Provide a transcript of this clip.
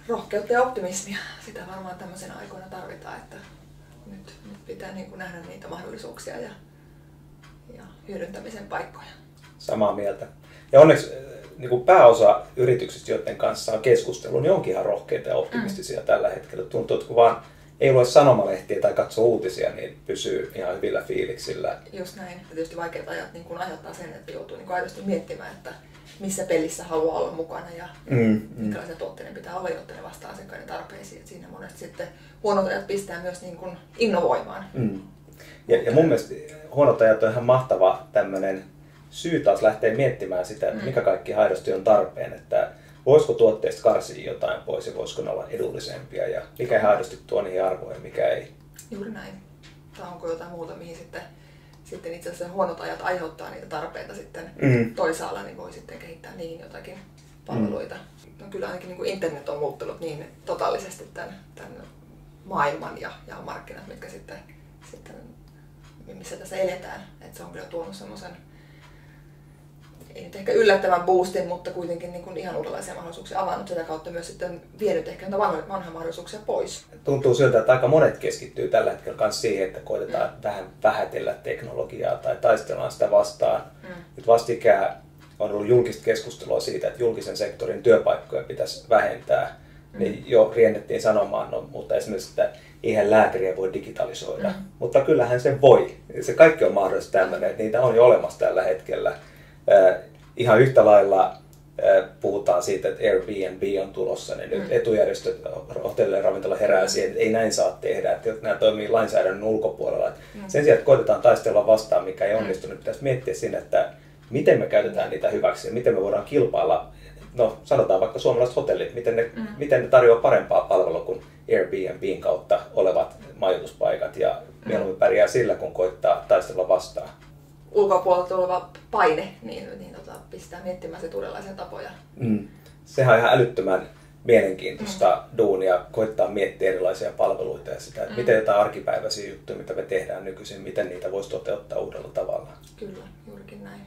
rohkeutta ja optimismia. Sitä varmaan tämmöisenä aikoina tarvitaan, että nyt pitää niin kuin nähdä niitä mahdollisuuksia ja hyödyntämisen paikkoja. Samaa mieltä. Ja onneksi niin kuin pääosa yrityksistä, joiden kanssa on keskustelu, niin onkin ihan rohkeita ja optimistisia tällä hetkellä. Tuntuu, että kun vaan ei lue sanomalehtiä tai katso uutisia, niin pysyy ihan hyvillä fiiliksillä. Just näin. Ja tietysti vaikeat ajat niin kun aiheuttaa sen, että joutuu niin kun aidosti miettimään, että missä pelissä haluaa olla mukana ja minkälaisia tuotteiden pitää olla, jotta ne vastaa asiakkaiden tarpeisiin. Et siinä monesti sitten huonot ajat pistää myös niin kun innovoimaan. Ja mun mielestä huonot ajat on ihan mahtava tämmöinen syy taas lähteä miettimään sitä, että mikä kaikki aidosti on tarpeen. Että voisiko tuotteista karsia jotain pois ja voisiko ne olla edullisempia ja mikä ihan aidosti tuo niihin arvoihin, mikä ei. Juuri näin. Tai onko jotain muuta, mihin sitten itse asiassa huonot ajat aiheuttaa niitä tarpeita sitten toisaalla, niin voi sitten kehittää niihin jotakin palveluita. No, kyllä ainakin niin kuin internet on muuttunut niin totaalisesti tämän maailman ja markkinat, mitkä sitten missä tässä eletään. Että se on kyllä tuonut semmoisen, ei nyt ehkä yllättävän boostin, mutta kuitenkin niin kuin ihan uudenlaisia mahdollisuuksia avannut sitä kautta myös sitten vienyt ehkä vanhoja mahdollisuuksia pois. Tuntuu siltä, että aika monet keskittyy tällä hetkellä myös siihen, että koitetaan vähän vähätellä teknologiaa tai taistellaan sitä vastaan. Nyt vastikään on ollut julkista keskustelua siitä, että julkisen sektorin työpaikkoja pitäisi vähentää. Niin jo riennettiin sanomaan, no, mutta esimerkiksi, että eihän lääkäriä voi digitalisoida. Mutta kyllähän se voi. Se kaikki on mahdollista tämmöinen, että niitä on jo olemassa tällä hetkellä. Ihan yhtä lailla puhutaan siitä, että Airbnb on tulossa, niin nyt etujärjestöt, hotelli ja ravintola herää siihen, että ei näin saa tehdä, että nämä toimii lainsäädännön ulkopuolella. Sen sijaan, että koitetaan taistella vastaan, mikä ei onnistu, niin pitäisi miettiä siinä, että miten me käytetään niitä hyväksi ja miten me voidaan kilpailla. No, sanotaan vaikka suomalaiset hotellit, miten ne tarjoaa parempaa palvelua kuin Airbnbin kautta olevat majoituspaikat ja mieluummin pärjää sillä, kun koittaa taistella vastaan. Ulkopuolelta tuleva paine, niin pistää miettimään se uudenlaisia tapoja. Sehän on ihan älyttömän mielenkiintoista duunia, koittaa miettiä erilaisia palveluita ja sitä, että miten jotain arkipäiväisiä juttuja, mitä me tehdään nykyisin, miten niitä voisi toteuttaa uudella tavalla. Kyllä, juurikin näin.